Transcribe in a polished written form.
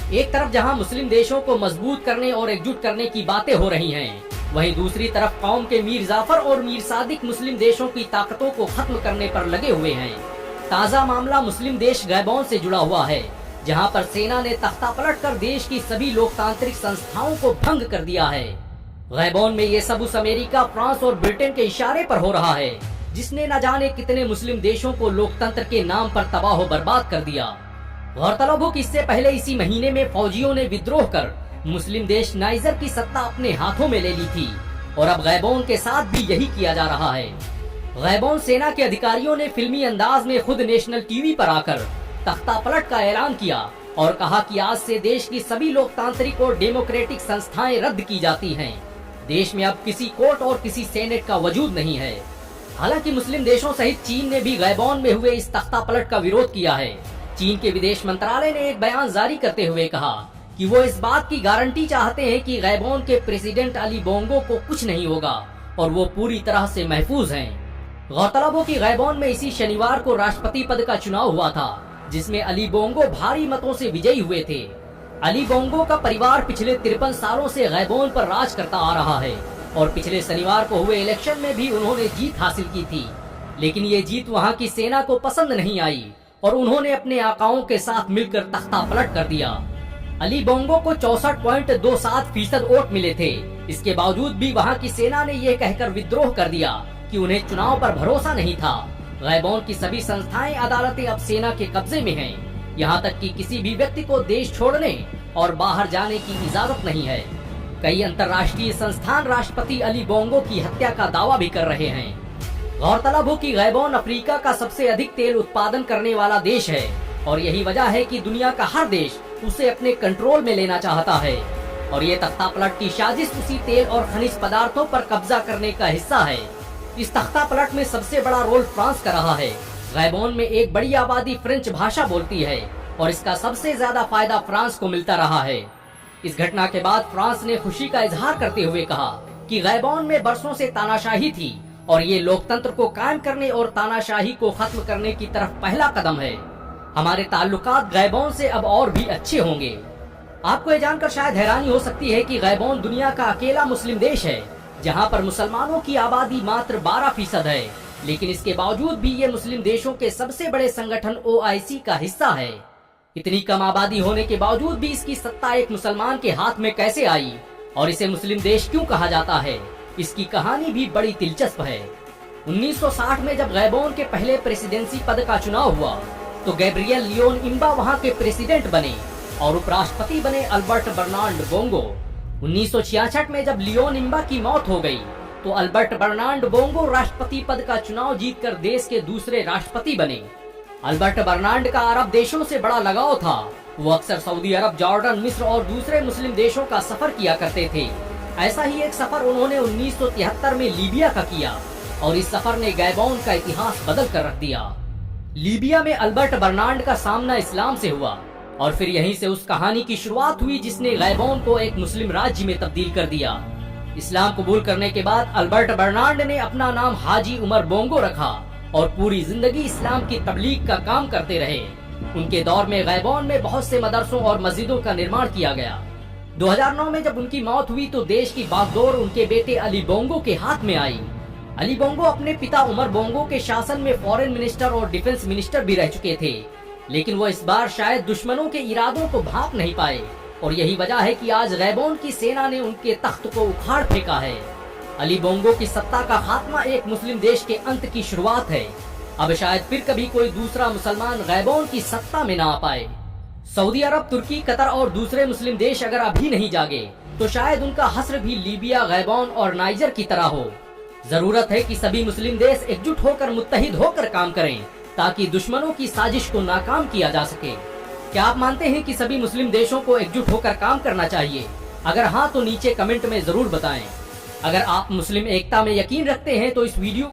एक तरफ जहां मुस्लिम देशों को मजबूत करने और एकजुट करने की बातें हो रही हैं, वहीं दूसरी तरफ कौम के मीर जाफर और मीर सादिक मुस्लिम देशों की ताकतों को खत्म करने पर लगे हुए हैं। ताज़ा मामला मुस्लिम देश गैबोन से जुड़ा हुआ है, जहां पर सेना ने तख्ता पलट कर देश की सभी लोकतांत्रिक संस्थाओं को भंग कर दिया है। गैबोन में ये सब उस अमेरिका, फ्रांस और ब्रिटेन के इशारे पर हो रहा है, जिसने न जाने कितने मुस्लिम देशों को लोकतंत्र के नाम पर तबाह बर्बाद कर दिया। गौरतलब हो कि इससे पहले इसी महीने में फौजियों ने विद्रोह कर मुस्लिम देश नाइजर की सत्ता अपने हाथों में ले ली थी और अब गैबोन के साथ भी यही किया जा रहा है। गैबोन सेना के अधिकारियों ने फिल्मी अंदाज में खुद नेशनल टीवी पर आकर तख्ता पलट का ऐलान किया और कहा कि आज से देश की सभी लोकतांत्रिक और डेमोक्रेटिक संस्थाएं रद्द की जाती हैं। देश में अब किसी कोर्ट और किसी सेनेट का वजूद नहीं है। हालांकि मुस्लिम देशों सहित चीन ने भी गैबोन में हुए इस तख्ता पलट का विरोध किया है। चीन के विदेश मंत्रालय ने एक बयान जारी करते हुए कहा कि वो इस बात की गारंटी चाहते हैं कि गैबोन के प्रेसिडेंट अली बोंगो को कुछ नहीं होगा और वो पूरी तरह से महफूज हैं। गौरतलब हो कि गैबोन में इसी शनिवार को राष्ट्रपति पद का चुनाव हुआ था, जिसमें अली बोंगो भारी मतों से विजयी हुए थे। अली बोंगो का परिवार पिछले 53 सालों से गैबोन पर राज करता आ रहा है और पिछले शनिवार को हुए इलेक्शन में भी उन्होंने जीत हासिल की थी, लेकिन ये जीत वहाँ की सेना को पसंद नहीं आई और उन्होंने अपने आकाओं के साथ मिलकर तख्ता पलट कर दिया। अली बोंगो को 64.27% वोट मिले थे। इसके बावजूद भी वहाँ की सेना ने यह कहकर विद्रोह कर दिया कि उन्हें चुनाव पर भरोसा नहीं था। गैबोन की सभी संस्थाएं, अदालतें अब सेना के कब्जे में हैं। यहाँ तक कि किसी भी व्यक्ति को देश छोड़ने और बाहर जाने की इजाजत नहीं है। कई अंतर्राष्ट्रीय संस्थान राष्ट्रपति अली बोंगो की हत्या का दावा भी कर रहे हैं। गौरतलब हो कि गैबोन अफ्रीका का सबसे अधिक तेल उत्पादन करने वाला देश है और यही वजह है कि दुनिया का हर देश उसे अपने कंट्रोल में लेना चाहता है और ये तख्ता पलट की साजिश उसी तेल और खनिज पदार्थों पर कब्जा करने का हिस्सा है। इस तख्ता पलट में सबसे बड़ा रोल फ्रांस का रहा है। गैबोन में एक बड़ी आबादी फ्रेंच भाषा बोलती है और इसका सबसे ज्यादा फायदा फ्रांस को मिलता रहा है। इस घटना के बाद फ्रांस ने खुशी का इजहार करते हुए कहा कि गैबोन में बरसों से तानाशाही थी और ये लोकतंत्र को कायम करने और तानाशाही को खत्म करने की तरफ पहला कदम है। हमारे ताल्लुकात गैबोन से अब और भी अच्छे होंगे। आपको ये जानकर शायद हैरानी हो सकती है कि गैबोन दुनिया का अकेला मुस्लिम देश है जहां पर मुसलमानों की आबादी मात्र 12% है, लेकिन इसके बावजूद भी ये मुस्लिम देशों के सबसे बड़े संगठन OIC का हिस्सा है। इतनी कम आबादी होने के बावजूद भी इसकी सत्ता एक मुसलमान के हाथ में कैसे आई और इसे मुस्लिम देश क्यों कहा जाता है, इसकी कहानी भी बड़ी दिलचस्प है। 1960 में जब गैबोन के पहले प्रेसिडेंसी पद का चुनाव हुआ तो गैब्रियल लियोन इम्बा वहां के प्रेसिडेंट बने और उपराष्ट्रपति बने अल्बर्ट बर्नार्ड बोंगो। 1966 में जब लियोन इम्बा की मौत हो गई तो अल्बर्ट बर्नार्ड बोंगो राष्ट्रपति पद का चुनाव जीतकर देश के दूसरे राष्ट्रपति बने। अल्बर्ट बर्नार्ड का अरब देशों से बड़ा लगाव था। वो अक्सर सऊदी अरब, जॉर्डन, मिस्र और दूसरे मुस्लिम देशों का सफर किया करते थे। ऐसा ही एक सफर उन्होंने 1973 में लीबिया का किया और इस सफर ने गैबोन का इतिहास बदल कर रख दिया। लीबिया में अल्बर्ट बर्नार्ड का सामना इस्लाम से हुआ और फिर यहीं से उस कहानी की शुरुआत हुई जिसने गैबोन को एक मुस्लिम राज्य में तब्दील कर दिया। इस्लाम कबूल करने के बाद अल्बर्ट बर्नार्ड ने अपना नाम हाजी उमर बोंगो रखा और पूरी जिंदगी इस्लाम की तबलीग का काम करते रहे। उनके दौर में गैबोन में बहुत से मदरसों और मस्जिदों का निर्माण किया गया। 2009 में जब उनकी मौत हुई तो देश की बागडोर उनके बेटे अली बोंगो के हाथ में आई। अली बोंगो अपने पिता उमर बोंगो के शासन में फॉरेन मिनिस्टर और डिफेंस मिनिस्टर भी रह चुके थे, लेकिन वो इस बार शायद दुश्मनों के इरादों को भांप नहीं पाए और यही वजह है कि आज गैबोन की सेना ने उनके तख्त को उखाड़ फेंका है। अली बोंगो की सत्ता का खात्मा एक मुस्लिम देश के अंत की शुरुआत है। अब शायद फिर कभी कोई दूसरा मुसलमान गैबोन की सत्ता में ना आ पाए। सऊदी अरब, तुर्की, कतर और दूसरे मुस्लिम देश अगर अभी नहीं जागे तो शायद उनका हस्र भी लीबिया, गैबोन और नाइजर की तरह हो। जरूरत है कि सभी मुस्लिम देश एकजुट होकर, मुत्तहिद होकर काम करें ताकि दुश्मनों की साजिश को नाकाम किया जा सके। क्या आप मानते हैं कि सभी मुस्लिम देशों को एकजुट होकर काम करना चाहिए? अगर हाँ तो नीचे कमेंट में जरूर बताएं। अगर आप मुस्लिम एकता में यकीन रखते हैं तो इस वीडियो